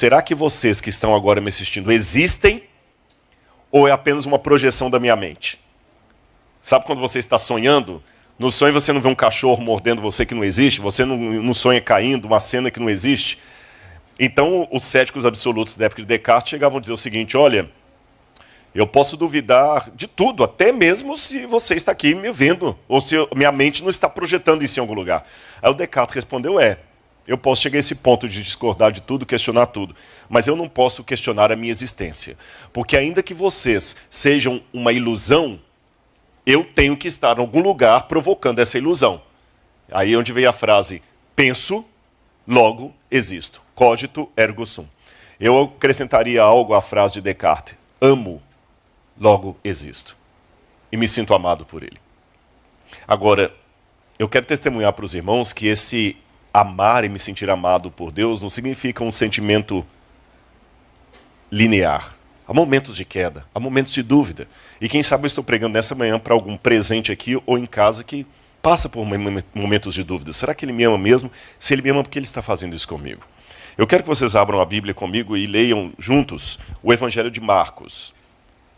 Será que vocês que estão agora me assistindo existem? Ou é apenas uma projeção da minha mente? Sabe quando você está sonhando? No sonho você não vê um cachorro mordendo você que não existe, você não sonha caindo, uma cena que não existe. Então os céticos absolutos da época de Descartes chegavam a dizer o seguinte: olha, eu posso duvidar de tudo, até mesmo se você está aqui me vendo, ou se minha mente não está projetando isso em algum lugar. Aí o Descartes respondeu: eu posso chegar a esse ponto de discordar de tudo, questionar tudo, mas eu não posso questionar a minha existência. Porque ainda que vocês sejam uma ilusão, eu tenho que estar em algum lugar provocando essa ilusão. Aí é onde veio a frase: penso, logo existo. Cogito, ergo sum. Eu acrescentaria algo à frase de Descartes: amo, logo existo. E me sinto amado por ele. Agora, eu quero testemunhar para os irmãos que esse amar e me sentir amado por Deus não significa um sentimento linear. Há momentos de queda, há momentos de dúvida. E quem sabe eu estou pregando nessa manhã para algum presente aqui ou em casa que passa por momentos de dúvida. Será que ele me ama mesmo? Se ele me ama, por que ele está fazendo isso comigo? Eu quero que vocês abram a Bíblia comigo e leiam juntos o Evangelho de Marcos,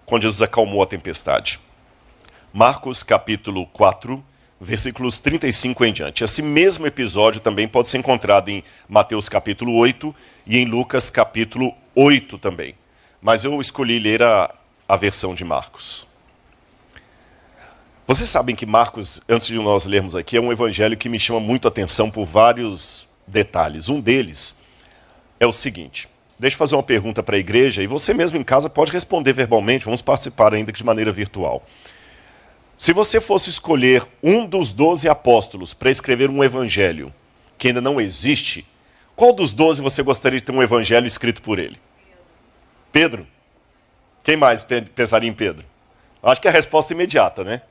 quando Jesus acalmou a tempestade. Marcos capítulo 4, versículos 35 em diante. Esse mesmo episódio também pode ser encontrado em Mateus capítulo 8 e em Lucas capítulo 8 também. Mas eu escolhi ler a versão de Marcos. Vocês sabem que Marcos, antes de nós lermos aqui, é um evangelho que me chama muito a atenção por vários detalhes. Um deles é o seguinte: deixa eu fazer uma pergunta para a igreja e você mesmo em casa pode responder verbalmente, vamos participar ainda que de maneira virtual. Se você fosse escolher um dos 12 apóstolos para escrever um evangelho que ainda não existe, qual dos 12 você gostaria de ter um evangelho escrito por ele? Pedro? Quem mais pensaria em Pedro? Acho que é a resposta imediata, né?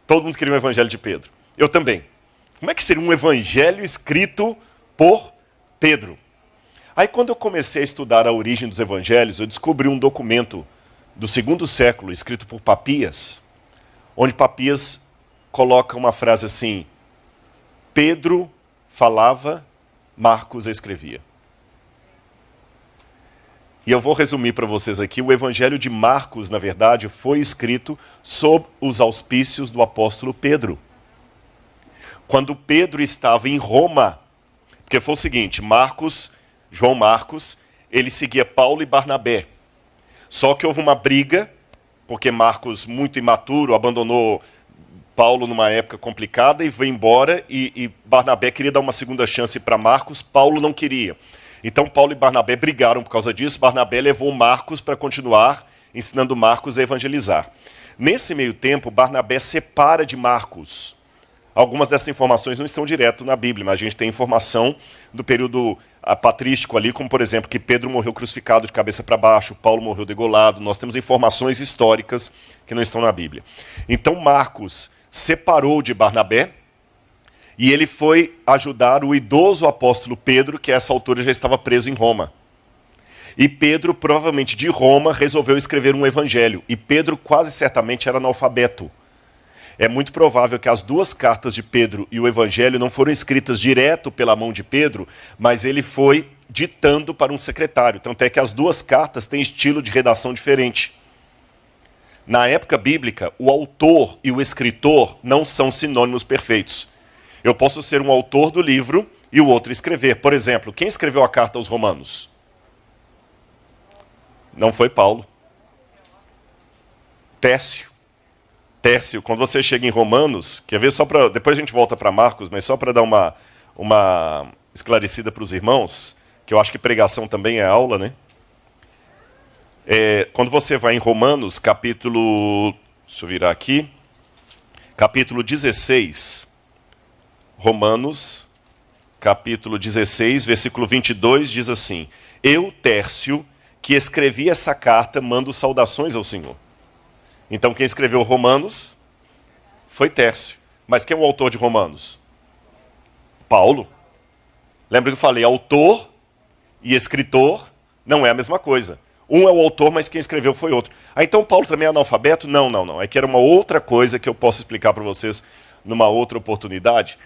Todo mundo queria um evangelho de Pedro. Eu também. Como é que seria um evangelho escrito por Pedro? Aí quando eu comecei a estudar a origem dos evangelhos, eu descobri um documento do 2º século, escrito por Papias, onde Papias coloca uma frase assim: Pedro falava, Marcos escrevia. E eu vou resumir para vocês aqui: o Evangelho de Marcos, na verdade, foi escrito sob os auspícios do apóstolo Pedro. Quando Pedro estava em Roma, porque foi o seguinte, João Marcos, ele seguia Paulo e Barnabé. Só que houve uma briga, porque Marcos, muito imaturo, abandonou Paulo numa época complicada e foi embora, e Barnabé queria dar uma segunda chance para Marcos, Paulo não queria. Então Paulo e Barnabé brigaram por causa disso, Barnabé levou Marcos para continuar ensinando Marcos a evangelizar. Nesse meio tempo, Barnabé separa de Marcos. Algumas dessas informações não estão direto na Bíblia, mas a gente tem informação do período patrístico ali, como por exemplo que Pedro morreu crucificado de cabeça para baixo, Paulo morreu degolado. Nós temos informações históricas que não estão na Bíblia. Então Marcos separou de Barnabé e ele foi ajudar o idoso apóstolo Pedro, que a essa altura já estava preso em Roma. E Pedro, provavelmente de Roma, resolveu escrever um evangelho. E Pedro quase certamente era analfabeto. É muito provável que as duas cartas de Pedro e o evangelho não foram escritas direto pela mão de Pedro, mas ele foi ditando para um secretário. Tanto é que as duas cartas têm estilo de redação diferente. Na época bíblica, o autor e o escritor não são sinônimos perfeitos. Eu posso ser um autor do livro e o outro escrever. Por exemplo, quem escreveu a carta aos Romanos? Não foi Paulo. Tércio. Tércio, quando você chega em Romanos, quer ver só para... Depois a gente volta para Marcos, mas só para dar uma esclarecida para os irmãos, que eu acho que pregação também é aula, né? Quando você vai em Romanos, capítulo... Deixa eu virar aqui. Capítulo 16. Romanos, capítulo 16, versículo 22, diz assim: Eu, Tércio, que escrevi essa carta, mando saudações ao Senhor. Então, quem escreveu Romanos foi Tércio. Mas quem é o autor de Romanos? Paulo. Lembra que eu falei, autor e escritor não é a mesma coisa. Um é o autor, mas quem escreveu foi outro. Então Paulo também é analfabeto? Não. É que era uma outra coisa que eu posso explicar para vocês numa outra oportunidade.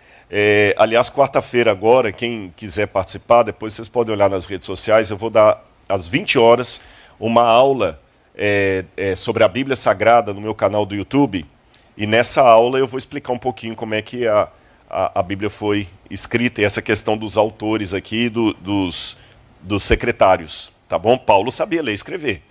Aliás, quarta-feira agora, quem quiser participar, depois vocês podem olhar nas redes sociais, eu vou dar às 20 horas uma aula sobre a Bíblia Sagrada no meu canal do YouTube. E nessa aula eu vou explicar um pouquinho como é que a Bíblia foi escrita e essa questão dos autores aqui, dos secretários. Tá bom? Paulo sabia ler e escrever,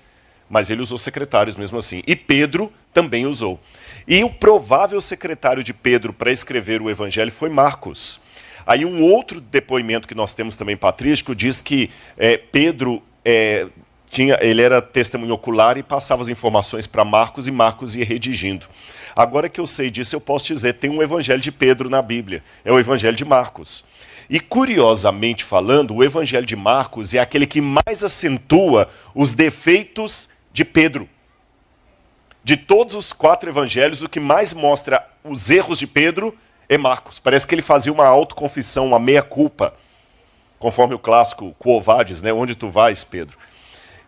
mas ele usou secretários mesmo assim. E Pedro também usou. E o provável secretário de Pedro para escrever o Evangelho foi Marcos. Aí um outro depoimento que nós temos também patrístico diz que Pedro ele era testemunho ocular e passava as informações para Marcos e Marcos ia redigindo. Agora que eu sei disso, eu posso dizer, tem um Evangelho de Pedro na Bíblia, é o Evangelho de Marcos. E curiosamente falando, o Evangelho de Marcos é aquele que mais acentua os defeitos de Pedro. De todos os 4 evangelhos, o que mais mostra os erros de Pedro é Marcos. Parece que ele fazia uma autoconfissão, uma meia-culpa, conforme o clássico Quo Vadis, né? Onde tu vais, Pedro?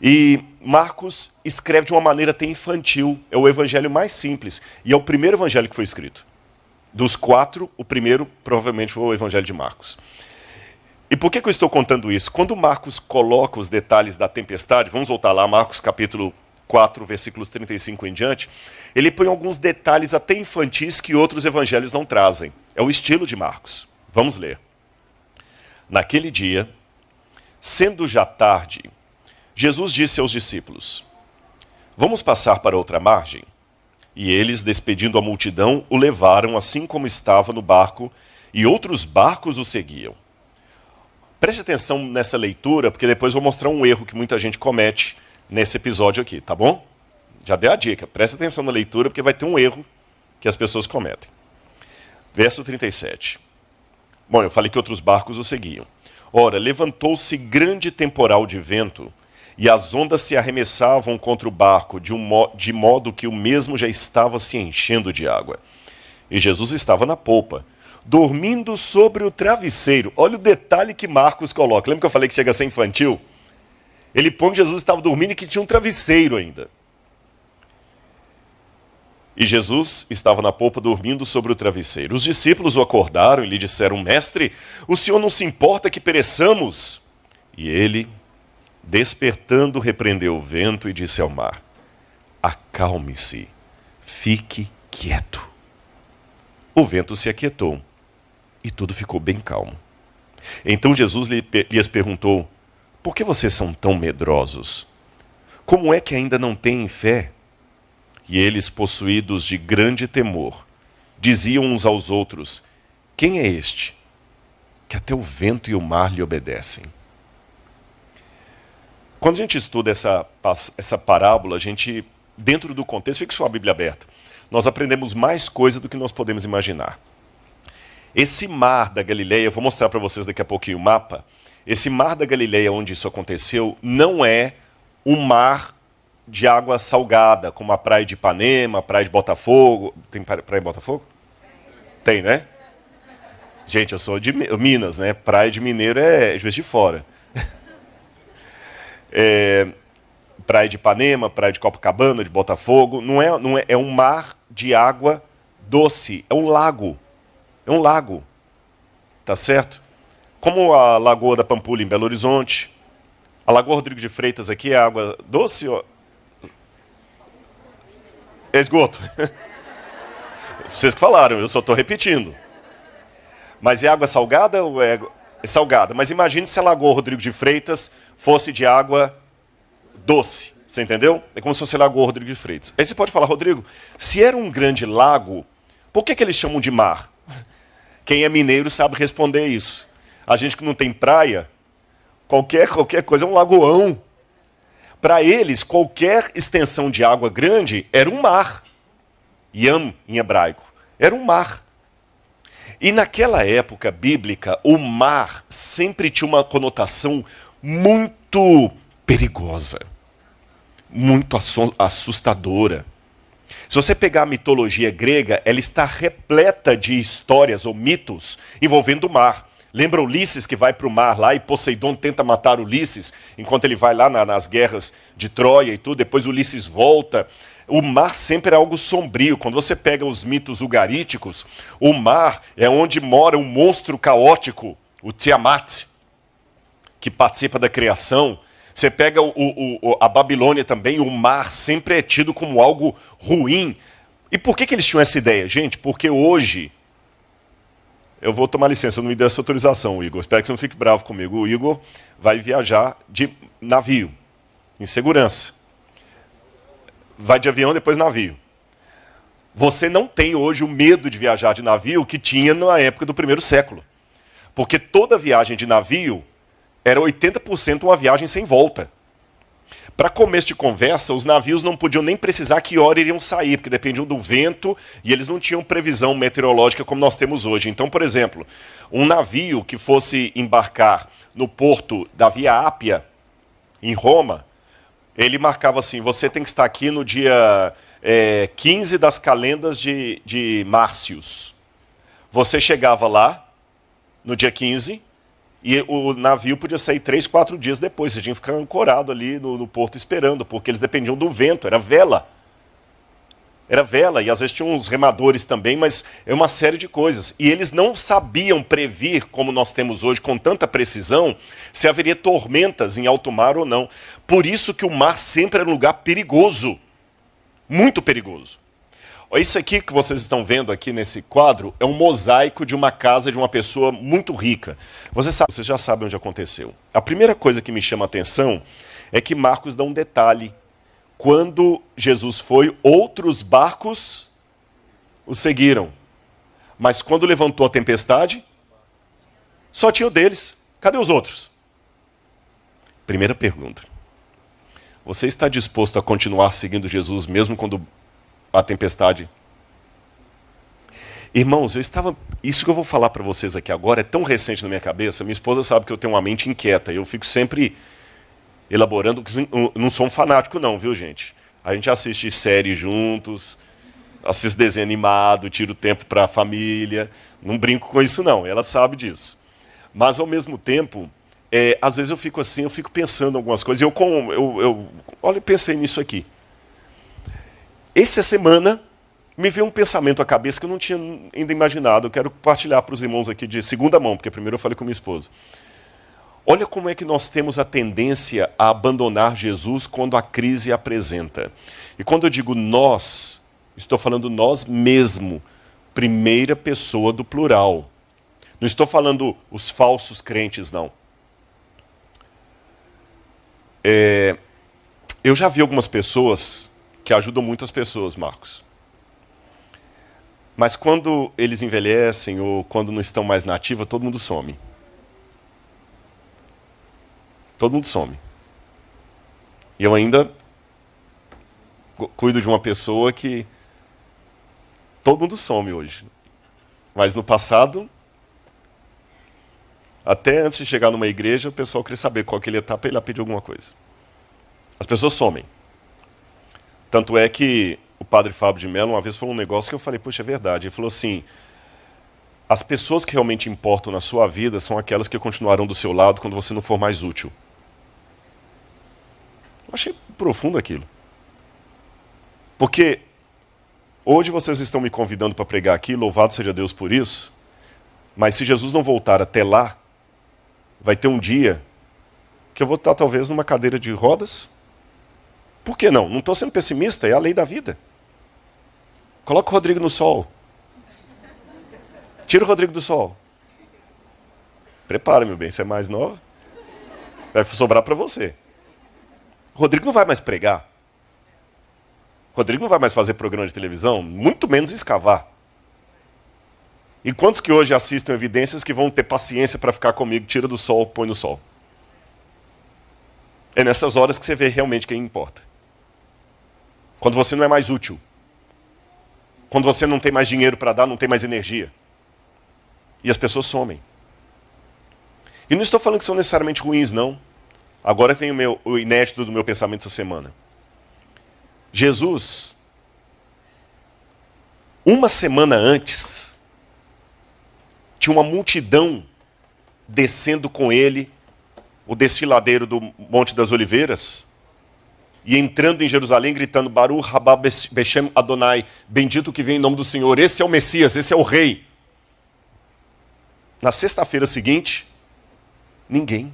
E Marcos escreve de uma maneira até infantil, é o evangelho mais simples, e é o primeiro evangelho que foi escrito. Dos 4, o primeiro provavelmente foi o evangelho de Marcos. E por que eu estou contando isso? Quando Marcos coloca os detalhes da tempestade, vamos voltar lá, Marcos capítulo 4, versículos 35 em diante, ele põe alguns detalhes até infantis que outros evangelhos não trazem. É o estilo de Marcos. Vamos ler. Naquele dia, sendo já tarde, Jesus disse aos discípulos: Vamos passar para outra margem? E eles, despedindo a multidão, o levaram assim como estava no barco, e outros barcos o seguiam. Preste atenção nessa leitura, porque depois vou mostrar um erro que muita gente comete nesse episódio aqui, tá bom? Já dei a dica, preste atenção na leitura, porque vai ter um erro que as pessoas cometem. Verso 37. Bom, eu falei que outros barcos o seguiam. Ora, levantou-se grande temporal de vento, e as ondas se arremessavam contra o barco, de modo que o mesmo já estava se enchendo de água. E Jesus estava na polpa, dormindo sobre o travesseiro. Olha o detalhe que Marcos coloca. Lembra que eu falei que chega a ser infantil? Ele põe que Jesus estava dormindo e que tinha um travesseiro ainda. E Jesus estava na polpa dormindo sobre o travesseiro. Os discípulos o acordaram e lhe disseram: Mestre, o senhor não se importa que pereçamos? E ele, despertando, repreendeu o vento e disse ao mar: Acalme-se, fique quieto. O vento se aquietou e tudo ficou bem calmo. Então Jesus lhes perguntou: Por que vocês são tão medrosos? Como é que ainda não têm fé? E eles, possuídos de grande temor, diziam uns aos outros: Quem é este, que até o vento e o mar lhe obedecem? Quando a gente estuda essa parábola, a gente, dentro do contexto, fica sua Bíblia aberta, nós aprendemos mais coisa do que nós podemos imaginar. Esse mar da Galileia, eu vou mostrar para vocês daqui a pouquinho o mapa, esse mar da Galileia onde isso aconteceu não é um mar de água salgada, como a praia de Ipanema, a praia de Botafogo. Tem praia em Botafogo? Tem, né? Gente, eu sou de Minas, né? Praia de Mineiro é Juiz de Fora. Praia de Ipanema, praia de Copacabana, de Botafogo. Não é um mar de água doce, é um lago. É um lago. Tá certo? Como a Lagoa da Pampulha em Belo Horizonte. A Lagoa Rodrigo de Freitas aqui é água doce ou... É esgoto. Vocês que falaram, eu só estou repetindo. Mas é água salgada ou é salgada? Mas imagine se a Lagoa Rodrigo de Freitas fosse de água doce, Você entendeu? É como se fosse Lagoa Rodrigo de Freitas. Aí você pode falar, Rodrigo, se era um grande lago, por que eles chamam de mar? Quem é mineiro sabe responder isso. A gente que não tem praia, qualquer coisa é um lagoão. Para eles, qualquer extensão de água grande era um mar. Yam, em hebraico. Era um mar. E naquela época bíblica, o mar sempre tinha uma conotação muito perigosa, muito assustadora. Se você pegar a mitologia grega, ela está repleta de histórias ou mitos envolvendo o mar. Lembra Ulisses que vai para o mar lá e Poseidon tenta matar Ulisses, enquanto ele vai lá nas guerras de Troia e tudo, depois Ulisses volta. O mar sempre é algo sombrio. Quando você pega os mitos ugaríticos, o mar é onde mora o monstro caótico, o Tiamat, que participa da criação. Você pega a Babilônia também, o mar sempre é tido como algo ruim. E por que eles tinham essa ideia? Gente, porque hoje... Eu vou tomar licença, não me dê essa autorização, Igor. Espero que você não fique bravo comigo. O Igor vai viajar de navio, em segurança. Vai de avião, depois navio. Você não tem hoje o medo de viajar de navio que tinha na época do primeiro século. Porque toda viagem de navio era 80% uma viagem sem volta. Para começo de conversa, os navios não podiam nem precisar que hora iriam sair, porque dependiam do vento e eles não tinham previsão meteorológica como nós temos hoje. Então, por exemplo, um navio que fosse embarcar no porto da Via Ápia, em Roma, ele marcava assim, você tem que estar aqui no dia 15 das calendas de Márcios. Você chegava lá no dia 15 e o navio podia sair 3, 4 dias depois. Você tinha que ficar ancorado ali no porto esperando, porque eles dependiam do vento, era vela. Era vela, e às vezes tinham uns remadores também, mas é uma série de coisas. E eles não sabiam prever, como nós temos hoje, com tanta precisão, se haveria tormentas em alto mar ou não. Por isso que o mar sempre era um lugar perigoso, muito perigoso. Isso aqui que vocês estão vendo aqui nesse quadro é um mosaico de uma casa de uma pessoa muito rica. Vocês já sabem onde aconteceu. A primeira coisa que me chama a atenção é que Marcos dá um detalhe. Quando Jesus foi, outros barcos o seguiram. Mas quando levantou a tempestade, só tinha o deles. Cadê os outros? Primeira pergunta. Você está disposto a continuar seguindo Jesus mesmo quando a tempestade? Irmãos, isso que eu vou falar para vocês aqui agora é tão recente na minha cabeça. Minha esposa sabe que eu tenho uma mente inquieta. Eu fico sempre elaborando. Não sou um fanático não, viu, gente? A gente assiste série juntos, assiste desenho animado, tira o tempo para a família. Não brinco com isso não, ela sabe disso. Mas ao mesmo tempo, às vezes eu fico assim, eu fico pensando em algumas coisas. Olha, eu pensei nisso aqui. Essa semana me veio um pensamento à cabeça que eu não tinha ainda imaginado. Eu quero compartilhar para os irmãos aqui de segunda mão, porque primeiro eu falei com minha esposa. Olha como é que nós temos a tendência a abandonar Jesus quando a crise apresenta. E quando eu digo nós, estou falando nós mesmo, primeira pessoa do plural. Não estou falando os falsos crentes, não. Eu já vi algumas pessoas que ajudam muito as pessoas, Marcos. Mas quando eles envelhecem ou quando não estão mais na ativa, todo mundo some. Todo mundo some. E eu ainda cuido de uma pessoa que todo mundo some hoje. Mas no passado, até antes de chegar numa igreja, o pessoal queria saber qual que ele ia estar para ir lá pedir alguma coisa. As pessoas somem. Tanto é que o padre Fábio de Mello uma vez falou um negócio que eu falei, poxa, é verdade. Ele falou assim, as pessoas que realmente importam na sua vida são aquelas que continuarão do seu lado quando você não for mais útil. Eu achei profundo aquilo. Porque hoje vocês estão me convidando para pregar aqui, louvado seja Deus por isso, mas se Jesus não voltar até lá, vai ter um dia que eu vou estar talvez numa cadeira de rodas. Por que não? Não estou sendo pessimista, é a lei da vida. Coloca o Rodrigo no sol. Tira o Rodrigo do sol. Prepara, meu bem, você é mais nova. Vai sobrar para você. O Rodrigo não vai mais pregar. O Rodrigo não vai mais fazer programa de televisão, muito menos escavar. E quantos que hoje assistem Evidências que vão ter paciência para ficar comigo, tira do sol, põe no sol? É nessas horas que você vê realmente quem importa. Quando você não é mais útil. Quando você não tem mais dinheiro para dar, não tem mais energia. E as pessoas somem. E não estou falando que são necessariamente ruins, não. Agora vem o inédito do meu pensamento essa semana. Jesus, uma semana antes, tinha uma multidão descendo com ele o desfiladeiro do Monte das Oliveiras e entrando em Jerusalém gritando Baruch Rabá Beshem Adonai, bendito que vem em nome do Senhor, esse é o Messias, esse é o Rei. Na sexta-feira seguinte, ninguém.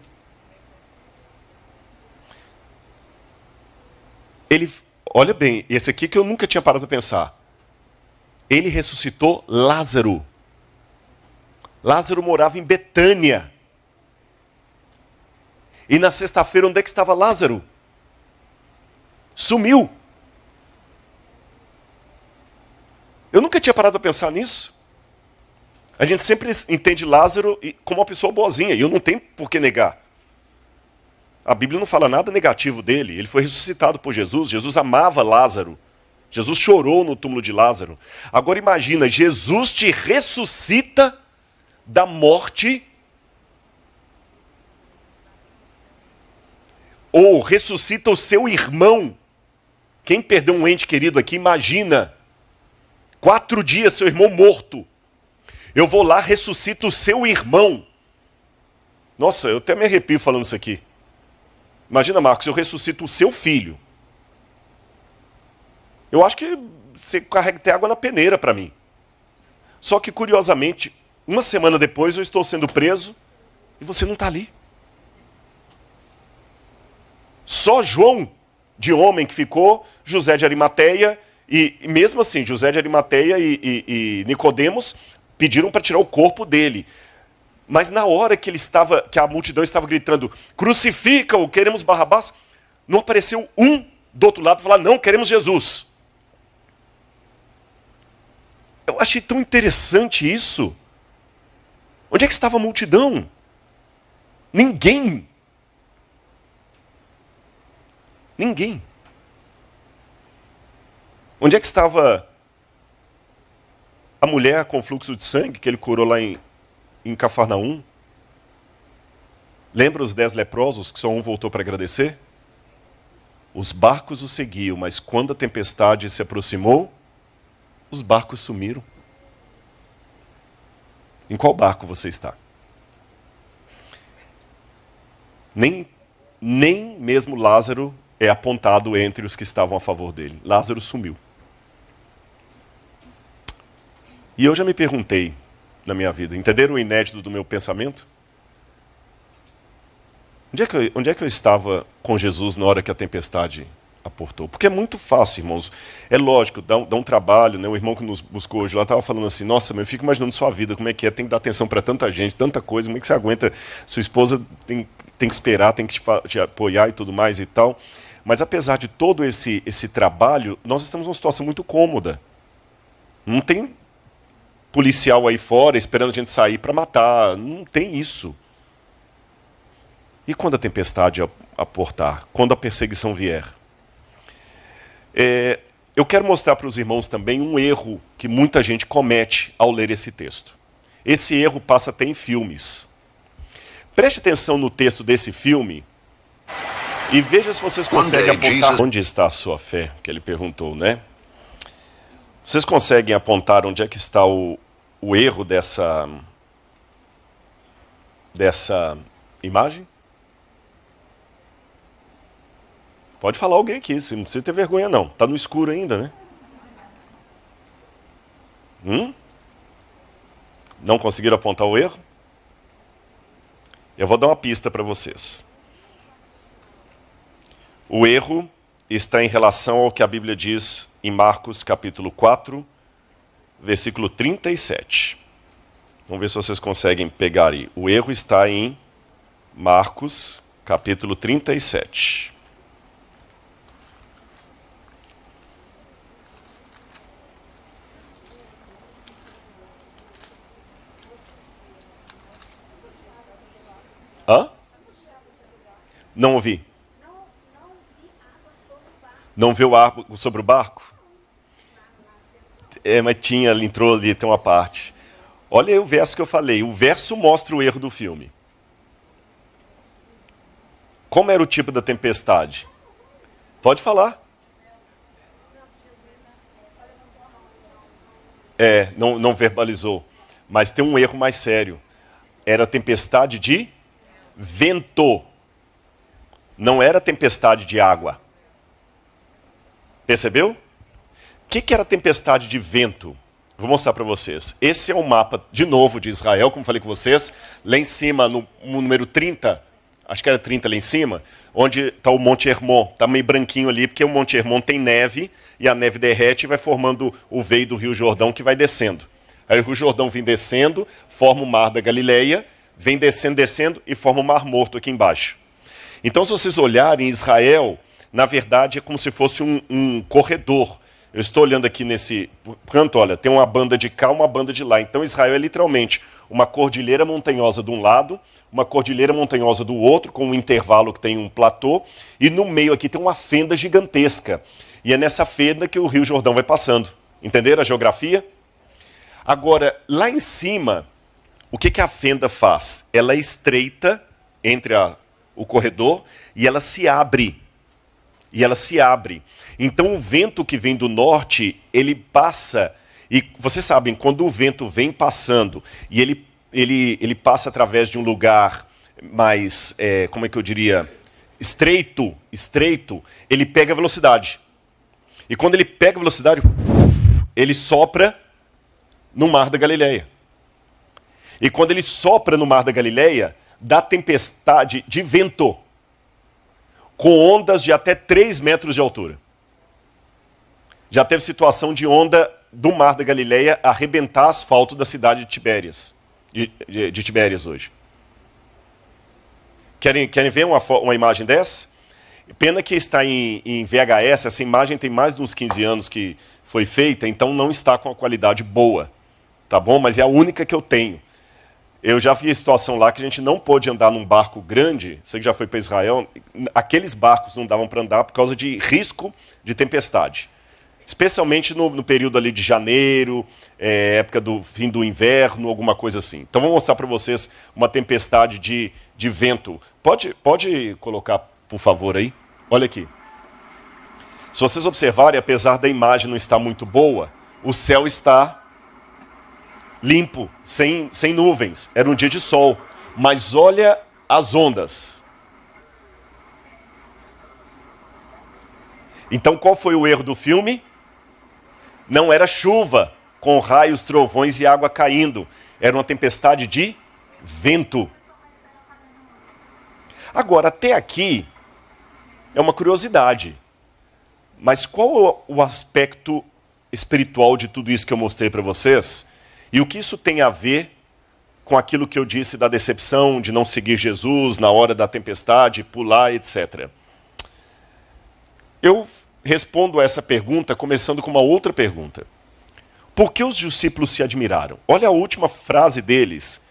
Ele, olha bem, esse aqui que eu nunca tinha parado para pensar. Ele ressuscitou Lázaro. Lázaro morava em Betânia. E na sexta-feira, onde é que estava Lázaro? Sumiu. Eu nunca tinha parado a pensar nisso. A gente sempre entende Lázaro como uma pessoa boazinha, e eu não tenho por que negar. A Bíblia não fala nada negativo dele. Ele foi ressuscitado por Jesus. Jesus amava Lázaro. Jesus chorou no túmulo de Lázaro. Agora imagina, Jesus te ressuscita da morte, ou ressuscita o seu irmão. Quem perdeu um ente querido aqui, imagina. 4 dias, seu irmão morto. Eu vou lá, ressuscito o seu irmão. Nossa, eu até me arrepio falando isso aqui. Imagina, Marcos, eu ressuscito o seu filho. Eu acho que você carrega até água na peneira para mim. Só que, curiosamente, uma semana depois eu estou sendo preso e você não está ali. Só João, de homem que ficou, José de Arimateia, e mesmo assim, José de Arimateia e Nicodemos pediram para tirar o corpo dele. Mas na hora que que a multidão estava gritando, crucifica-o, queremos Barrabás, não apareceu um do outro lado falar, não, queremos Jesus. Eu achei tão interessante isso. Onde é que estava a multidão? Ninguém. Ninguém. Onde é que estava a mulher com fluxo de sangue que ele curou lá em Cafarnaum? Lembra os 10 leprosos que só um voltou para agradecer? Os barcos o seguiam, mas quando a tempestade se aproximou, os barcos sumiram. Em qual barco você está? Nem mesmo Lázaro é apontado entre os que estavam a favor dele. Lázaro sumiu. E eu já me perguntei na minha vida, entenderam o inédito do meu pensamento? Onde é que eu estava com Jesus na hora que a tempestade aportou? Porque é muito fácil, irmãos. É lógico, dá um trabalho, né? O irmão que nos buscou hoje lá estava falando assim, nossa, eu fico imaginando sua vida, como é que é, tem que dar atenção para tanta gente, tanta coisa, como é que você aguenta? Sua esposa tem que esperar, tem que te apoiar e tudo mais e tal. Mas apesar de todo esse trabalho, nós estamos numa situação muito cômoda. Não tem policial aí fora esperando a gente sair para matar, não tem isso. E quando a tempestade aportar? Quando a perseguição vier? Eu quero mostrar para os irmãos também um erro que muita gente comete ao ler esse texto. Esse erro passa até em filmes. Preste atenção no texto desse filme e veja se vocês conseguem apontar onde está a sua fé, que ele perguntou, né? Vocês conseguem apontar onde é que está o erro dessa imagem? Pode falar alguém aqui, você não precisa ter vergonha não. Está no escuro ainda, né? Não conseguiram apontar o erro? Eu vou dar uma pista para vocês. O erro está em relação ao que a Bíblia diz em Marcos capítulo 4, versículo 37. Vamos ver se vocês conseguem pegar aí. O erro está em Marcos capítulo 37. Não ouvi. Não, não vi água sobre o barco. Não viu água sobre o barco? Mas tinha, entrou ali, tem uma parte. Olha aí o verso que eu falei. O verso mostra o erro do filme. Como era o tipo da tempestade? Pode falar. Não verbalizou. Mas tem um erro mais sério. Era tempestade de vento. Não era tempestade de água. Percebeu? O que era tempestade de vento? Vou mostrar para vocês. Esse é o mapa, de novo, de Israel, como falei com vocês. Lá em cima, no número 30, acho que era 30 lá em cima, onde está o Monte Hermon. Está meio branquinho ali, porque o Monte Hermon tem neve, e a neve derrete e vai formando o veio do Rio Jordão, que vai descendo. Aí o Rio Jordão vem descendo, forma o Mar da Galileia, vem descendo e forma o Mar Morto aqui embaixo. Então, se vocês olharem, Israel, na verdade, é como se fosse um corredor. Eu estou olhando aqui nesse canto, olha, tem uma banda de cá, uma banda de lá. Então Israel é literalmente uma cordilheira montanhosa de um lado, uma cordilheira montanhosa do outro, com um intervalo que tem um platô, e no meio aqui tem uma fenda gigantesca. E é nessa fenda que o Rio Jordão vai passando. Entenderam a geografia? Agora, lá em cima, o que a fenda faz? Ela é estreita entre o corredor e ela se abre. Então o vento que vem do norte, ele passa, e vocês sabem, quando o vento vem passando, e ele passa através de um lugar mais, como é que eu diria, estreito, ele pega velocidade. E quando ele pega velocidade, ele sopra no Mar da Galileia. E quando ele sopra no Mar da Galileia, dá tempestade de vento, com ondas de até 3 metros de altura. Já teve situação de onda do Mar da Galileia arrebentar asfalto da cidade de Tibérias, de Tibérias hoje. Querem ver uma imagem dessa? Pena que está em VHS, essa imagem tem mais de uns 15 anos que foi feita, então não está com a qualidade boa, tá bom? Mas é a única que eu tenho. Eu já vi a situação lá que a gente não pôde andar num barco grande, você que já foi para Israel, aqueles barcos não davam para andar por causa de risco de tempestade. Especialmente no período ali de janeiro, época do fim do inverno, alguma coisa assim. Então vou mostrar para vocês uma tempestade de vento. Pode colocar, por favor, aí? Olha aqui. Se vocês observarem, apesar da imagem não estar muito boa, o céu está limpo, sem nuvens. Era um dia de sol. Mas olha as ondas. Então qual foi o erro do filme? Não era chuva, com raios, trovões e água caindo. Era uma tempestade de vento. Agora, até aqui, é uma curiosidade. Mas qual o aspecto espiritual de tudo isso que eu mostrei para vocês? E o que isso tem a ver com aquilo que eu disse da decepção, de não seguir Jesus na hora da tempestade, pular, etc. Eu respondo a essa pergunta começando com uma outra pergunta. Por que os discípulos se admiraram? Olha a última frase deles.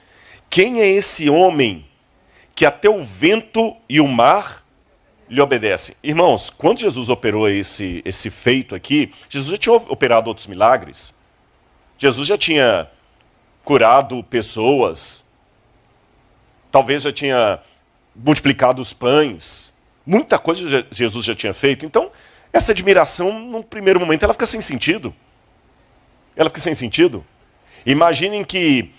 Quem é esse homem que até o vento e o mar lhe obedecem? Irmãos, quando Jesus operou esse feito aqui, Jesus já tinha operado outros milagres. Jesus já tinha curado pessoas, talvez já tinha multiplicado os pães, muita coisa Jesus já tinha feito. Então, essa admiração, num primeiro momento, ela fica sem sentido. Imaginem que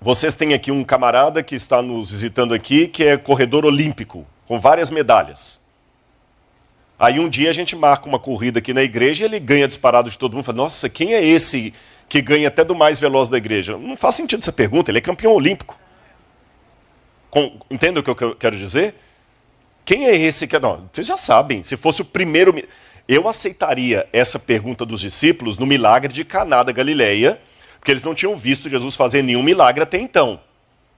vocês têm aqui um camarada que está nos visitando aqui, que é corredor olímpico, com várias medalhas. Aí um dia a gente marca uma corrida aqui na igreja e ele ganha disparado de todo mundo. Fala, nossa, quem é esse que ganha até do mais veloz da igreja? Não faz sentido essa pergunta, ele é campeão olímpico. Entende o que eu quero dizer? Quem é esse que... Não, vocês já sabem, se fosse o primeiro... Eu aceitaria essa pergunta dos discípulos no milagre de Caná da Galileia, porque eles não tinham visto Jesus fazer nenhum milagre até então.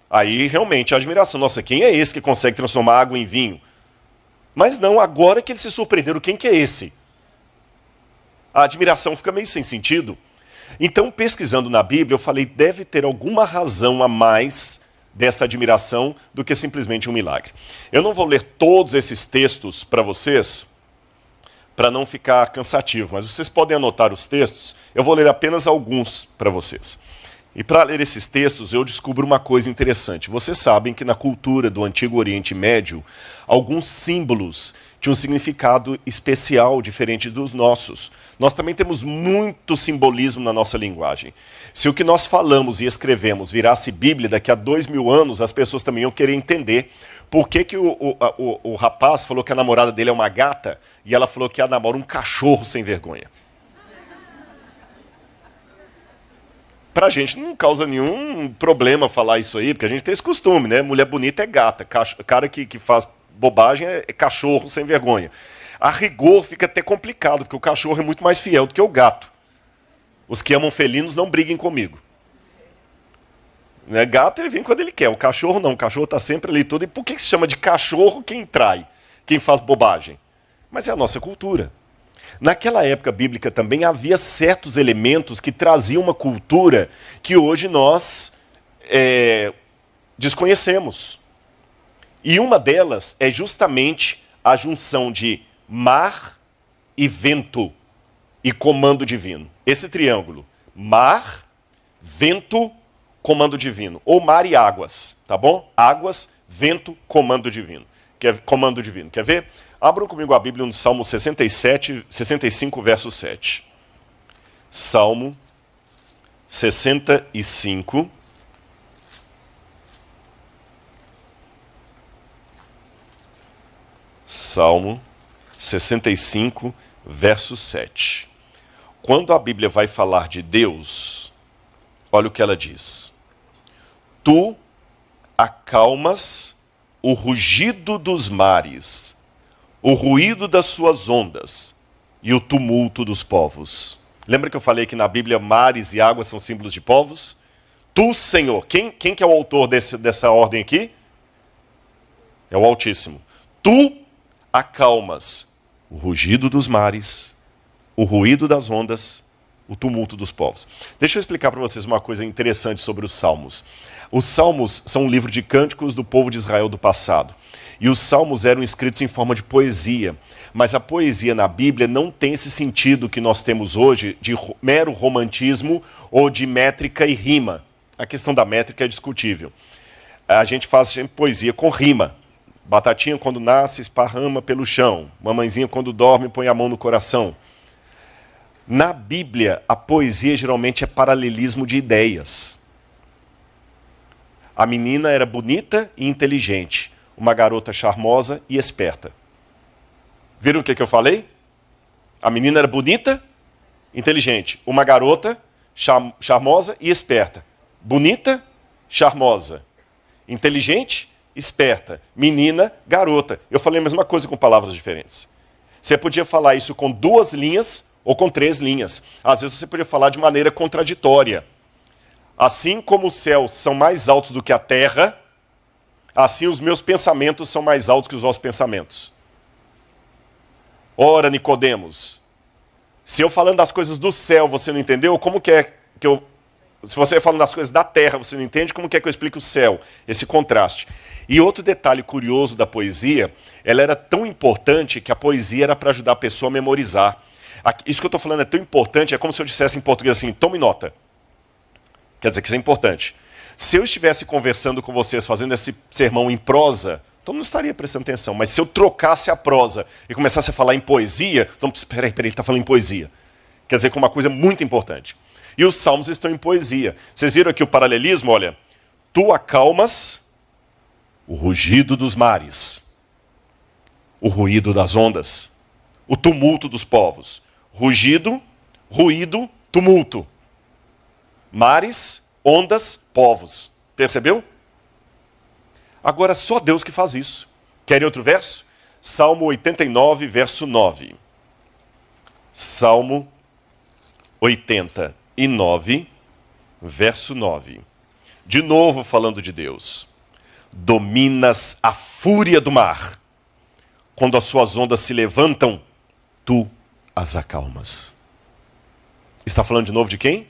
Aí realmente a admiração, nossa, quem é esse que consegue transformar água em vinho? Mas não, agora que eles se surpreenderam, quem que é esse? A admiração fica meio sem sentido. Então, pesquisando na Bíblia, eu falei, deve ter alguma razão a mais dessa admiração do que simplesmente um milagre. Eu não vou ler todos esses textos para vocês, para não ficar cansativo, mas vocês podem anotar os textos, eu vou ler apenas alguns para vocês. E para ler esses textos, eu descubro uma coisa interessante. Vocês sabem que na cultura do Antigo Oriente Médio, alguns símbolos tinham um significado especial, diferente dos nossos. Nós também temos muito simbolismo na nossa linguagem. Se o que nós falamos e escrevemos virasse Bíblia, daqui a 2000 anos, as pessoas também iam querer entender por que o rapaz falou que a namorada dele é uma gata e ela falou que ela namora um cachorro sem vergonha. Pra gente não causa nenhum problema falar isso aí, porque a gente tem esse costume, né? Mulher bonita é gata, cara que faz bobagem é cachorro sem vergonha. A rigor fica até complicado, porque o cachorro é muito mais fiel do que o gato. Os que amam felinos não briguem comigo. Né? Gato ele vem quando ele quer, o cachorro não, o cachorro está sempre ali todo. E por que se chama de cachorro quem trai, quem faz bobagem? Mas é a nossa cultura. Naquela época bíblica também havia certos elementos que traziam uma cultura que hoje nós desconhecemos. E uma delas é justamente a junção de mar e vento e comando divino. Esse triângulo, mar, vento, comando divino. Ou mar e águas, tá bom? Águas, vento, comando divino. Comando divino. Quer ver? Abram comigo a Bíblia no Salmo 65, verso 7. Salmo 65. Salmo 65, verso 7. Quando a Bíblia vai falar de Deus, olha o que ela diz. Tu acalmas o rugido dos mares, o ruído das suas ondas e o tumulto dos povos. Lembra que eu falei que na Bíblia mares e águas são símbolos de povos? Tu, Senhor, quem que é o autor dessa ordem aqui? É o Altíssimo. Tu acalmas o rugido dos mares, o ruído das ondas, o tumulto dos povos. Deixa eu explicar para vocês uma coisa interessante sobre os Salmos. Os Salmos são um livro de cânticos do povo de Israel do passado. E os Salmos eram escritos em forma de poesia. Mas a poesia na Bíblia não tem esse sentido que nós temos hoje de mero romantismo ou de métrica e rima. A questão da métrica é discutível. A gente faz sempre poesia com rima. Batatinha quando nasce esparrama pelo chão. Mamãezinha quando dorme põe a mão no coração. Na Bíblia, a poesia geralmente é paralelismo de ideias. A menina era bonita e inteligente. Uma garota charmosa e esperta. Viram o que eu falei? A menina era bonita, inteligente. Uma garota charmosa e esperta. Bonita, charmosa. Inteligente, esperta. Menina, garota. Eu falei a mesma coisa com palavras diferentes. Você podia falar isso com 2 linhas ou com 3 linhas. Às vezes você podia falar de maneira contraditória. Assim como os céus são mais altos do que a terra, assim os meus pensamentos são mais altos que os vossos pensamentos. Ora, Nicodemos, se eu falando das coisas do céu você não entendeu, como que é que eu... Se você falando das coisas da terra você não entende, como que é que eu explico o céu? Esse contraste. E outro detalhe curioso da poesia, ela era tão importante que a poesia era para ajudar a pessoa a memorizar. Isso que eu estou falando é tão importante, é como se eu dissesse em português assim, tome nota. Quer dizer que isso é importante. Se eu estivesse conversando com vocês, fazendo esse sermão em prosa, então não estaria prestando atenção. Mas se eu trocasse a prosa e começasse a falar em poesia, então, peraí, ele está falando em poesia. Quer dizer que é uma coisa muito importante. E os salmos estão em poesia. Vocês viram aqui o paralelismo? Olha, tu acalmas o rugido dos mares, o ruído das ondas, o tumulto dos povos. Rugido, ruído, tumulto. Mares, ondas, povos. Percebeu? Agora, só Deus que faz isso. Querem outro verso? Salmo 89, verso 9. Salmo 89, verso 9. De novo falando de Deus. Dominas a fúria do mar. Quando as suas ondas se levantam, tu as acalmas. Está falando de novo de quem?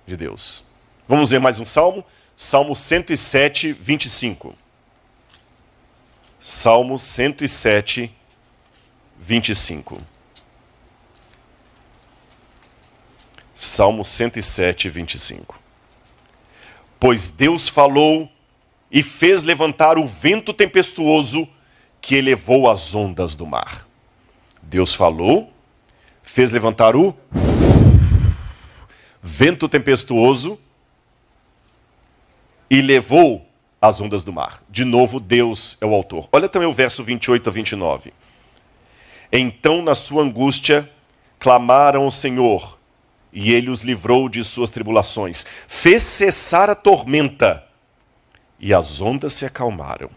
De Deus. Vamos ver mais um salmo? Salmo 107, 25. Salmo 107, 25. Salmo 107, 25. Pois Deus falou e fez levantar o vento tempestuoso que elevou as ondas do mar. Deus falou, fez levantar o vento tempestuoso e levou as ondas do mar. De novo, Deus é o autor. Olha também o verso 28 a 29. Então, na sua angústia, clamaram ao Senhor, e ele os livrou de suas tribulações. Fez cessar a tormenta, e as ondas se acalmaram.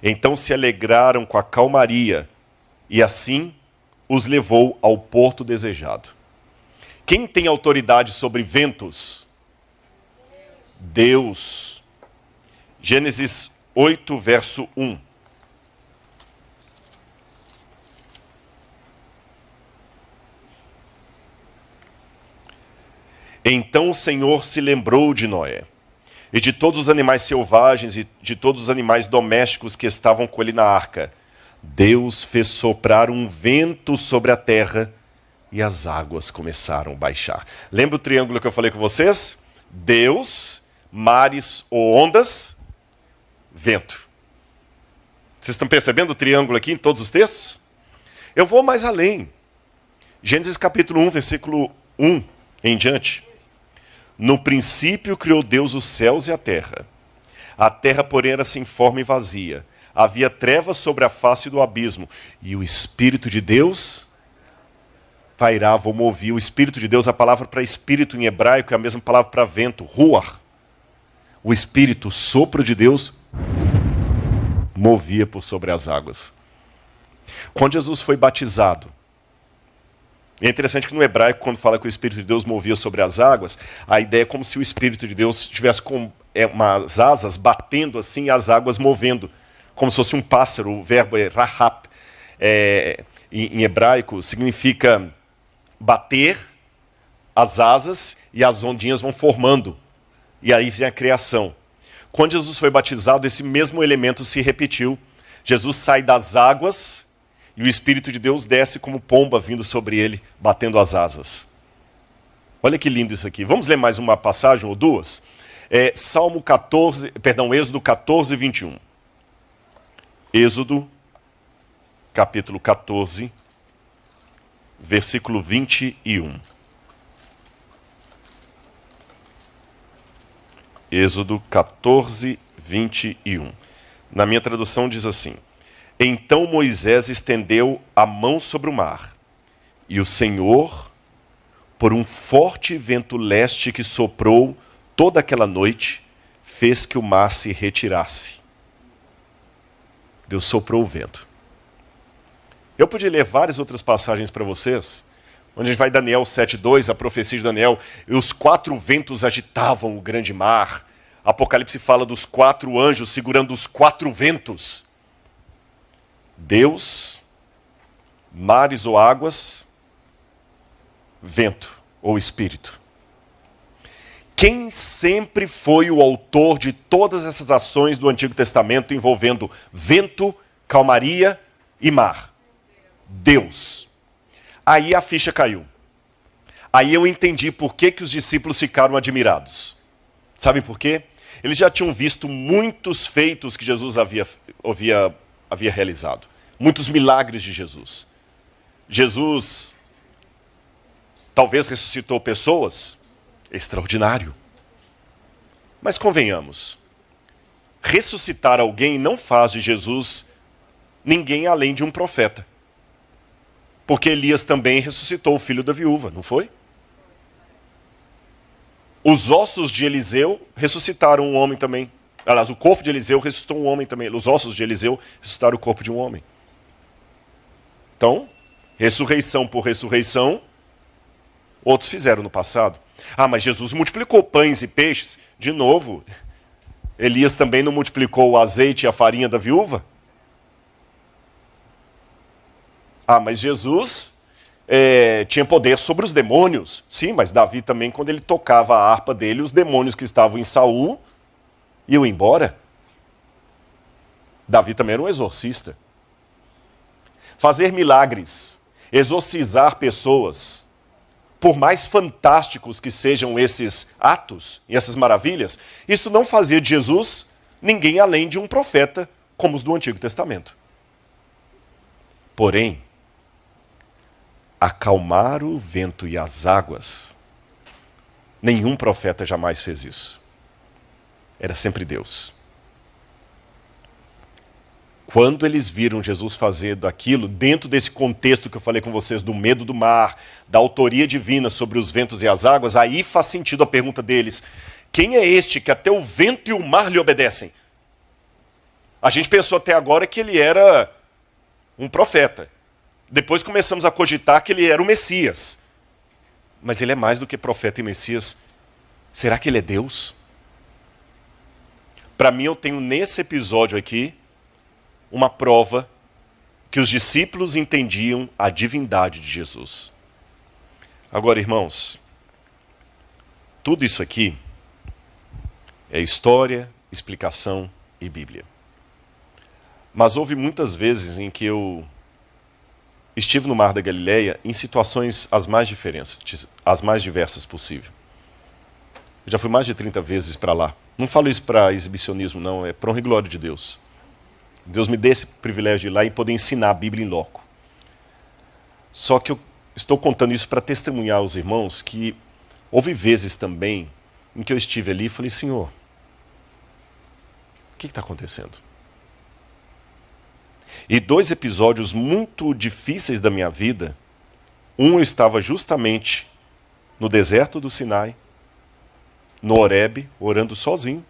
Então se alegraram com a calmaria, e assim os levou ao porto desejado. Quem tem autoridade sobre ventos? Deus. Gênesis 8, verso 1. Então o Senhor se lembrou de Noé, e de todos os animais selvagens e de todos os animais domésticos que estavam com ele na arca. Deus fez soprar um vento sobre a terra e as águas começaram a baixar. Lembra o triângulo que eu falei com vocês? Deus, mares ou ondas, vento. Vocês estão percebendo o triângulo aqui em todos os textos? Eu vou mais além. Gênesis capítulo 1, versículo 1 em diante. No princípio criou Deus os céus e a terra. A terra, porém, era sem forma e vazia. Havia trevas sobre a face do abismo. E o Espírito de Deus pairava ou movia. O Espírito de Deus, a palavra para espírito em hebraico é a mesma palavra para vento, ruach. O Espírito, o sopro de Deus, movia por sobre as águas. Quando Jesus foi batizado, é interessante que no hebraico, quando fala que o Espírito de Deus movia sobre as águas, a ideia é como se o Espírito de Deus tivesse com umas asas batendo assim e as águas movendo, como se fosse um pássaro. O verbo é rahap, em hebraico, significa bater as asas e as ondinhas vão formando. E aí vem a criação. Quando Jesus foi batizado, esse mesmo elemento se repetiu. Jesus sai das águas e o Espírito de Deus desce como pomba vindo sobre ele, batendo as asas. Olha que lindo isso aqui. Vamos ler mais uma passagem ou duas? Êxodo 14, 21. Êxodo, capítulo 14, versículo 21. Êxodo 14, 21. Na minha tradução diz assim: Então Moisés estendeu a mão sobre o mar, e o Senhor, por um forte vento leste que soprou toda aquela noite, fez que o mar se retirasse. Deus soprou o vento. Eu podia ler várias outras passagens para vocês, onde a gente vai em Daniel 7:2, a profecia de Daniel, e os 4 ventos agitavam o grande mar. Apocalipse fala dos 4 anjos segurando os 4 ventos. Deus, mares ou águas, vento ou espírito. Quem sempre foi o autor de todas essas ações do Antigo Testamento envolvendo vento, calmaria e mar? Deus. Aí a ficha caiu. Aí eu entendi por que os discípulos ficaram admirados. Sabem por quê? Eles já tinham visto muitos feitos que Jesus havia realizado. Muitos milagres de Jesus. Jesus talvez ressuscitou pessoas. Extraordinário. Mas convenhamos, ressuscitar alguém não faz de Jesus ninguém além de um profeta. Porque Elias também ressuscitou o filho da viúva, não foi? Os ossos de Eliseu ressuscitaram um homem também. Aliás, o corpo de Eliseu ressuscitou um homem também. Os ossos de Eliseu ressuscitaram o corpo de um homem. Então, ressurreição por ressurreição, outros fizeram no passado. Ah, mas Jesus multiplicou pães e peixes. De novo, Elias também não multiplicou o azeite e a farinha da viúva? Ah, mas Jesus tinha poder sobre os demônios. Sim, mas Davi também, quando ele tocava a harpa dele, os demônios que estavam em Saul e eu ir embora? Davi também era um exorcista. Fazer milagres, exorcizar pessoas, por mais fantásticos que sejam esses atos e essas maravilhas, isso não fazia de Jesus ninguém além de um profeta, como os do Antigo Testamento. Porém, acalmar o vento e as águas, nenhum profeta jamais fez isso. Era sempre Deus. Quando eles viram Jesus fazendo aquilo, dentro desse contexto que eu falei com vocês, do medo do mar, da autoria divina sobre os ventos e as águas, aí faz sentido a pergunta deles: quem é este que até o vento e o mar lhe obedecem? A gente pensou até agora que ele era um profeta. Depois começamos a cogitar que ele era o Messias. Mas ele é mais do que profeta e Messias. Será que ele é Deus? Para mim, eu tenho nesse episódio aqui uma prova que os discípulos entendiam a divindade de Jesus. Agora, irmãos, tudo isso aqui é história, explicação e Bíblia. Mas houve muitas vezes em que eu estive no Mar da Galileia em situações as mais diversas possível. Eu já fui mais de 30 vezes para lá. Não falo isso para exibicionismo, não. É para honra e glória de Deus. Deus me dê esse privilégio de ir lá e poder ensinar a Bíblia em loco. Só que eu estou contando isso para testemunhar aos irmãos que houve vezes também em que eu estive ali e falei: Senhor, o que está acontecendo? E 2 episódios muito difíceis da minha vida, um eu estava justamente no deserto do Sinai, no Horebe, orando sozinho.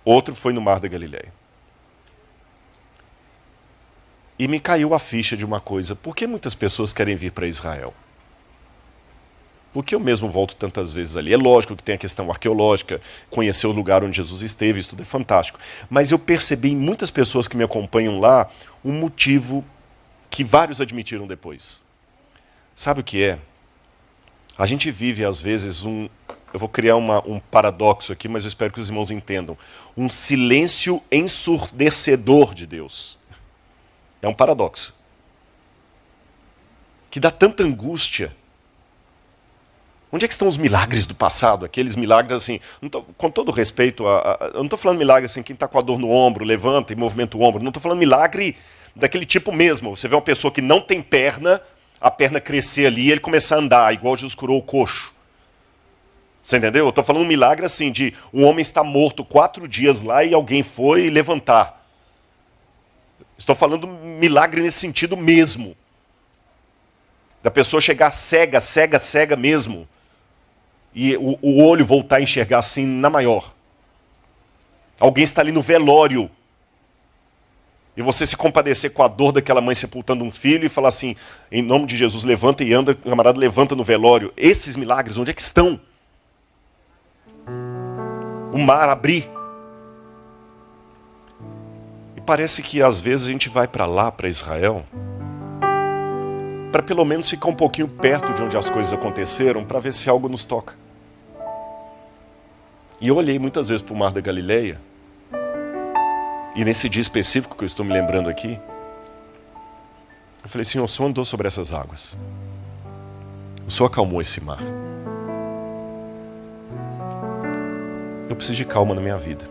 Outro foi no Mar da Galileia. E me caiu a ficha de uma coisa: por que muitas pessoas querem vir para Israel? Por que eu mesmo volto tantas vezes ali? É lógico que tem a questão arqueológica, conhecer o lugar onde Jesus esteve, isso tudo é fantástico. Mas eu percebi em muitas pessoas que me acompanham lá um motivo que vários admitiram depois. Sabe o que é? A gente vive às vezes eu vou criar um paradoxo aqui, mas eu espero que os irmãos entendam. Um silêncio ensurdecedor de Deus. É um paradoxo. Que dá tanta angústia. Onde é que estão os milagres do passado? Aqueles milagres assim, com todo respeito, eu não estou falando milagre assim, quem está com a dor no ombro, levanta e movimenta o ombro. Não estou falando milagre daquele tipo mesmo. Você vê uma pessoa que não tem perna, a perna crescer ali e ele começar a andar, igual Jesus curou o coxo. Você entendeu? Eu estou falando um milagre assim, de um homem estar morto 4 dias lá e alguém foi levantar. Estou falando milagre nesse sentido mesmo. Da pessoa chegar cega mesmo. E o olho voltar a enxergar assim na maior. Alguém está ali no velório. E você se compadecer com a dor daquela mãe sepultando um filho e falar assim: em nome de Jesus, levanta e anda, camarada, levanta no velório. Esses milagres, onde é que estão? O mar abrir. E parece que às vezes a gente vai para lá, para Israel, para pelo menos ficar um pouquinho perto de onde as coisas aconteceram, para ver se algo nos toca. E eu olhei muitas vezes para o Mar da Galileia, e nesse dia específico que eu estou me lembrando aqui, eu falei: Senhor, o Senhor andou sobre essas águas. O Senhor acalmou esse mar. Eu preciso de calma na minha vida.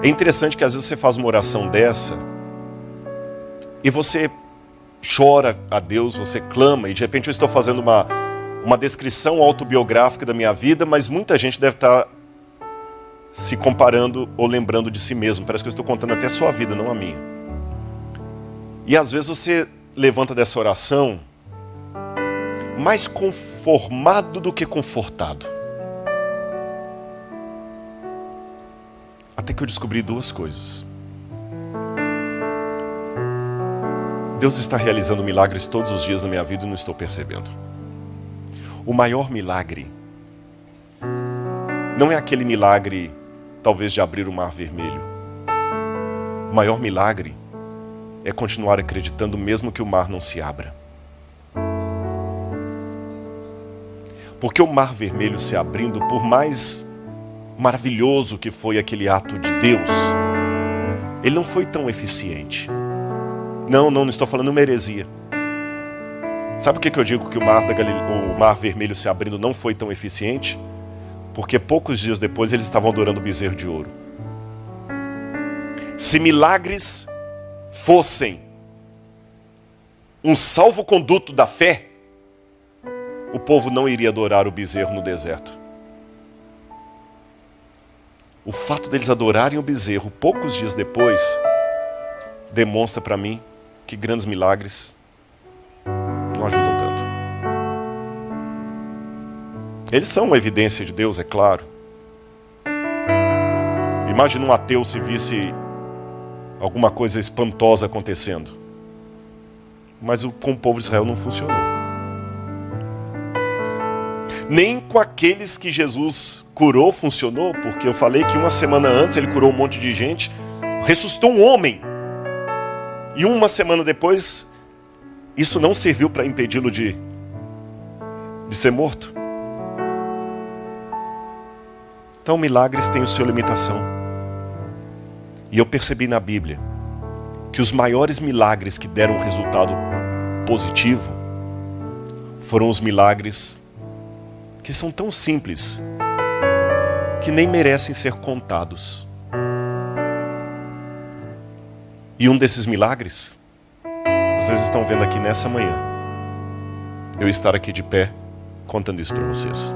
É interessante que às vezes você faz uma oração dessa e você chora a Deus, você clama, e de repente eu estou fazendo uma descrição autobiográfica da minha vida, mas muita gente deve estar se comparando ou lembrando de si mesmo. Parece que eu estou contando até a sua vida, não a minha. E às vezes você levanta dessa oração mais conformado do que confortado. Até que eu descobri 2 coisas. Deus está realizando milagres todos os dias na minha vida e não estou percebendo. O maior milagre não é aquele milagre, talvez, de abrir o mar vermelho. O maior milagre é continuar acreditando mesmo que o mar não se abra. Porque o Mar Vermelho se abrindo, por mais maravilhoso que foi aquele ato de Deus, ele não foi tão eficiente. Não estou falando uma heresia. Sabe por que eu digo que o Mar Vermelho se abrindo não foi tão eficiente? Porque poucos dias depois eles estavam adorando o bezerro de ouro. Se milagres fossem um salvo-conduto da fé, o povo não iria adorar o bezerro no deserto. O fato deles adorarem o bezerro poucos dias depois demonstra para mim que grandes milagres não ajudam tanto. Eles são uma evidência de Deus, é claro. Imagina um ateu se visse alguma coisa espantosa acontecendo. Mas com o povo de Israel não funcionou. Nem com aqueles que Jesus curou funcionou, porque eu falei que uma semana antes ele curou um monte de gente, ressuscitou um homem. E uma semana depois, isso não serviu para impedi-lo de ser morto. Então, milagres têm a sua limitação. E eu percebi na Bíblia que os maiores milagres que deram resultado positivo foram os milagres que são tão simples que nem merecem ser contados. E um desses milagres, vocês estão vendo aqui nessa manhã, eu estar aqui de pé contando isso para vocês.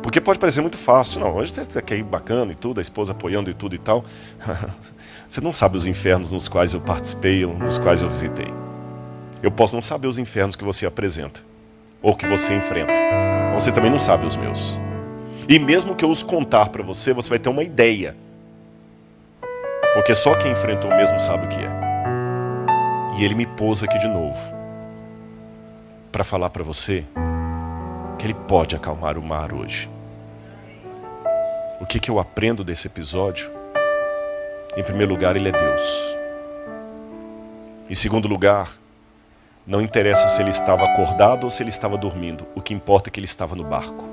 Porque pode parecer muito fácil. Não, hoje está aqui bacana e tudo, a esposa apoiando e tudo e tal. Você não sabe os infernos nos quais eu participei ou nos quais eu visitei. Eu posso não saber os infernos que você apresenta ou que você enfrenta. Você também não sabe os meus. E mesmo que eu os contar para você, você vai ter uma ideia. Porque só quem enfrentou mesmo sabe o que é. E ele me pôs aqui de novo para falar para você que ele pode acalmar o mar hoje. O que eu aprendo desse episódio? Em primeiro lugar, ele é Deus. Em segundo lugar, não interessa se ele estava acordado ou se ele estava dormindo. O que importa é que ele estava no barco.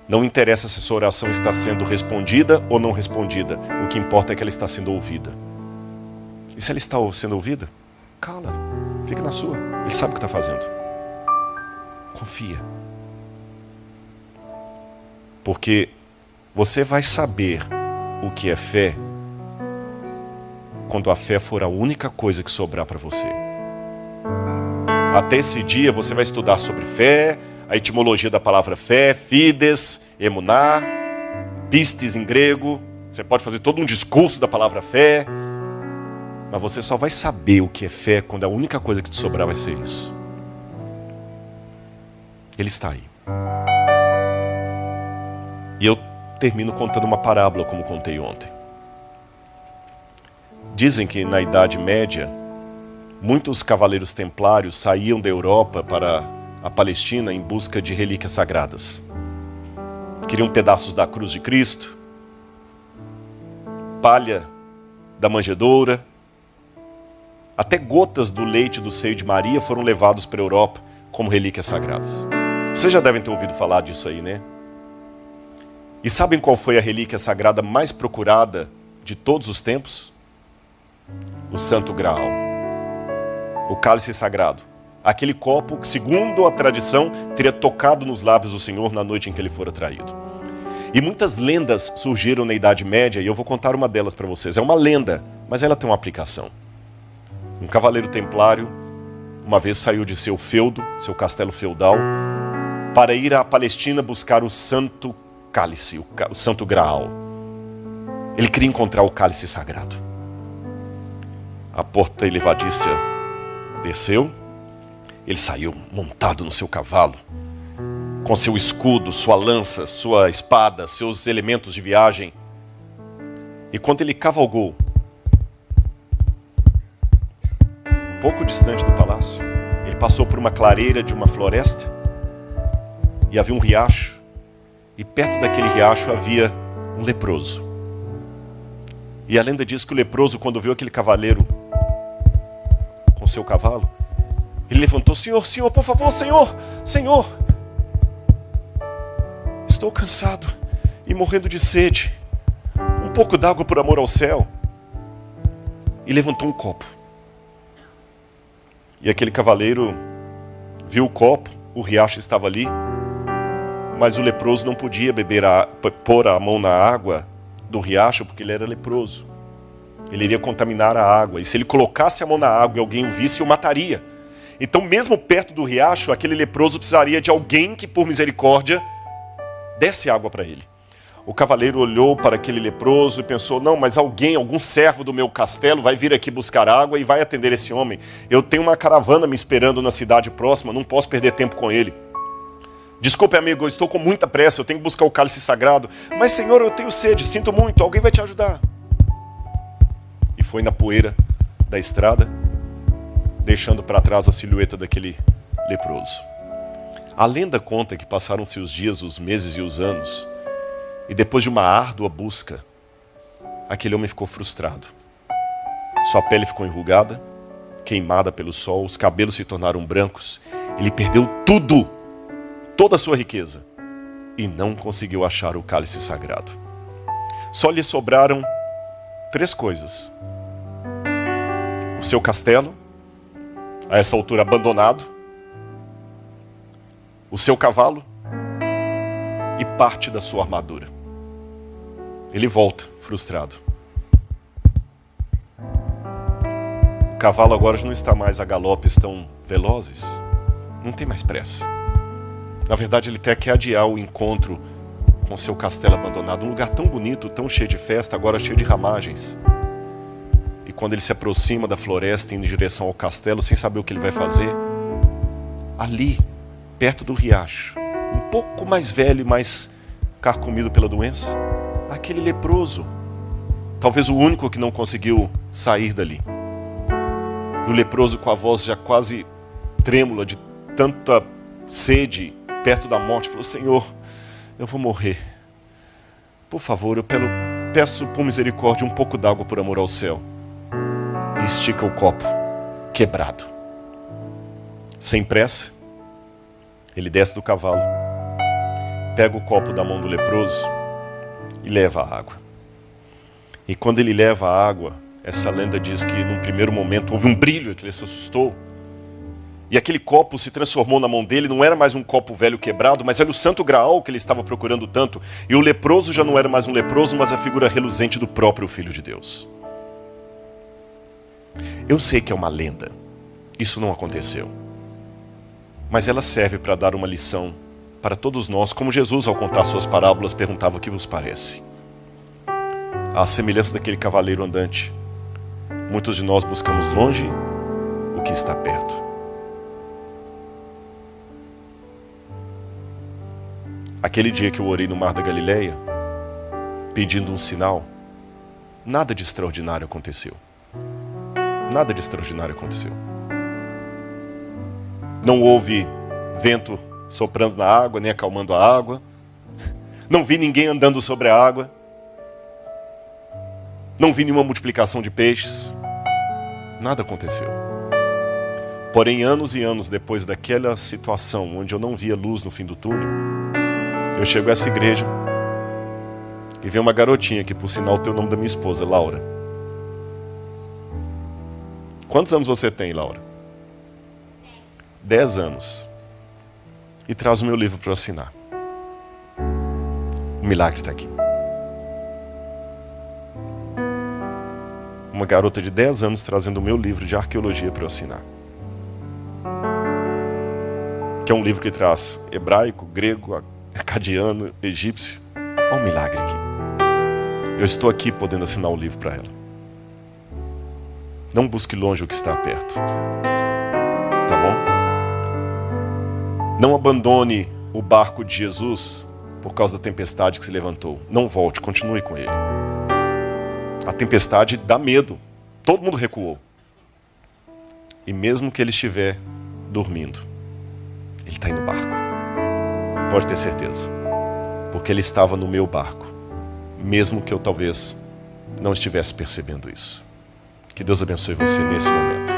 Não interessa se sua oração está sendo respondida ou não respondida. O que importa é que ela está sendo ouvida. E se ela está sendo ouvida, cala, fica na sua. Ele sabe o que está fazendo. Confia. Porque você vai saber o que é fé quando a fé for a única coisa que sobrar para você. Até esse dia você vai estudar sobre fé, a etimologia da palavra fé, fides, emuná, pistes em grego. Você pode fazer todo um discurso da palavra fé, mas você só vai saber o que é fé quando a única coisa que te sobrar vai ser isso. Ele está aí. E eu termino contando uma parábola, como contei ontem. Dizem que na Idade Média, muitos cavaleiros templários saíam da Europa para a Palestina em busca de relíquias sagradas. Queriam pedaços da cruz de Cristo, palha da manjedoura, até gotas do leite do seio de Maria foram levados para a Europa como relíquias sagradas. Vocês já devem ter ouvido falar disso aí, né? E sabem qual foi a relíquia sagrada mais procurada de todos os tempos? O Santo Graal. O cálice sagrado. Aquele copo que, segundo a tradição, teria tocado nos lábios do Senhor na noite em que ele fora traído. E muitas lendas surgiram na Idade Média, e eu vou contar uma delas para vocês. É uma lenda, mas ela tem uma aplicação. Um cavaleiro templário, uma vez saiu de seu feudo, seu castelo feudal, para ir à Palestina buscar o Santo Cálice, o Santo Graal. Ele queria encontrar o cálice sagrado. A porta elevadiça desceu, ele saiu montado no seu cavalo, com seu escudo, sua lança, sua espada, seus elementos de viagem. E quando ele cavalgou, um pouco distante do palácio, ele passou por uma clareira de uma floresta, e havia um riacho, e perto daquele riacho havia um leproso. E a lenda diz que o leproso, quando viu aquele cavaleiro com seu cavalo, Ele levantou: Senhor, Senhor, por favor, Senhor, Senhor, estou cansado e morrendo de sede. Um pouco d'água por amor ao céu. E levantou um copo. E aquele cavaleiro viu o copo, o riacho estava ali, mas o leproso não podia pôr a mão na água do riacho porque ele era leproso. Ele iria contaminar a água, e se ele colocasse a mão na água e alguém o visse, o mataria. Então, mesmo perto do riacho, aquele leproso precisaria de alguém que, por misericórdia, desse água para ele. O cavaleiro olhou para aquele leproso e pensou: não, mas algum servo do meu castelo vai vir aqui buscar água e vai atender esse homem. Eu tenho uma caravana me esperando na cidade próxima, não posso perder tempo com ele. Desculpe, amigo, eu estou com muita pressa, eu tenho que buscar o cálice sagrado. Mas, Senhor, eu tenho sede, sinto muito, alguém vai te ajudar. E foi na poeira da estrada, deixando para trás a silhueta daquele leproso. A lenda conta que passaram-se os dias, os meses e os anos, e depois de uma árdua busca, aquele homem ficou frustrado. Sua pele ficou enrugada, queimada pelo sol, os cabelos se tornaram brancos. Ele perdeu tudo, toda a sua riqueza, e não conseguiu achar o cálice sagrado. Só lhe sobraram 3 coisas: o seu castelo, a essa altura abandonado, o seu cavalo e parte da sua armadura. Ele volta, frustrado. O cavalo agora já não está mais a galopes tão velozes. Não tem mais pressa. Na verdade, ele até quer adiar o encontro com seu castelo abandonado. Um lugar tão bonito, tão cheio de festa, agora cheio de ramagens. E quando ele se aproxima da floresta, indo em direção ao castelo, sem saber o que ele vai fazer, ali, perto do riacho, um pouco mais velho e mais carcomido pela doença, aquele leproso, talvez o único que não conseguiu sair dali. E o leproso, com a voz já quase trêmula de tanta sede, perto da morte, falou: Senhor, eu vou morrer. Por favor, eu peço por misericórdia um pouco d'água por amor ao céu. E estica o copo, quebrado. Sem pressa, ele desce do cavalo, pega o copo da mão do leproso e leva a água. E quando ele leva a água, essa lenda diz que num primeiro momento houve um brilho, que ele se assustou. E aquele copo se transformou na mão dele, não era mais um copo velho quebrado, mas era o santo graal que ele estava procurando tanto. E o leproso já não era mais um leproso, mas a figura reluzente do próprio Filho de Deus. Eu sei que é uma lenda, isso não aconteceu. Mas ela serve para dar uma lição para todos nós, como Jesus, ao contar suas parábolas, perguntava: o que vos parece? À semelhança daquele cavaleiro andante, muitos de nós buscamos longe o que está perto. Aquele dia que eu orei no Mar da Galileia, pedindo um sinal, nada de extraordinário aconteceu. Nada de extraordinário aconteceu. Não houve vento soprando na água, nem acalmando a água. Não vi ninguém andando sobre a água. Não vi nenhuma multiplicação de peixes. Nada aconteceu. Porém, anos e anos depois daquela situação, onde eu não via luz no fim do túnel, eu chego a essa igreja e vem uma garotinha que, por sinal, tem o nome da minha esposa, Laura. Quantos anos você tem, Laura? 10 anos. E traz o meu livro para eu assinar. O milagre está aqui. Uma garota de 10 anos trazendo o meu livro de arqueologia para eu assinar. Que é um livro que traz hebraico, grego, acadiano, egípcio. Olha o milagre aqui. Eu estou aqui podendo assinar o livro para ela. Não busque longe o que está perto. Tá bom? Não abandone o barco de Jesus por causa da tempestade que se levantou. Não volte, continue com ele. A tempestade dá medo. Todo mundo recuou. E mesmo que ele estiver dormindo, ele está aí no barco. Pode ter certeza. Porque ele estava no meu barco. Mesmo que eu talvez não estivesse percebendo isso. Que Deus abençoe você nesse momento.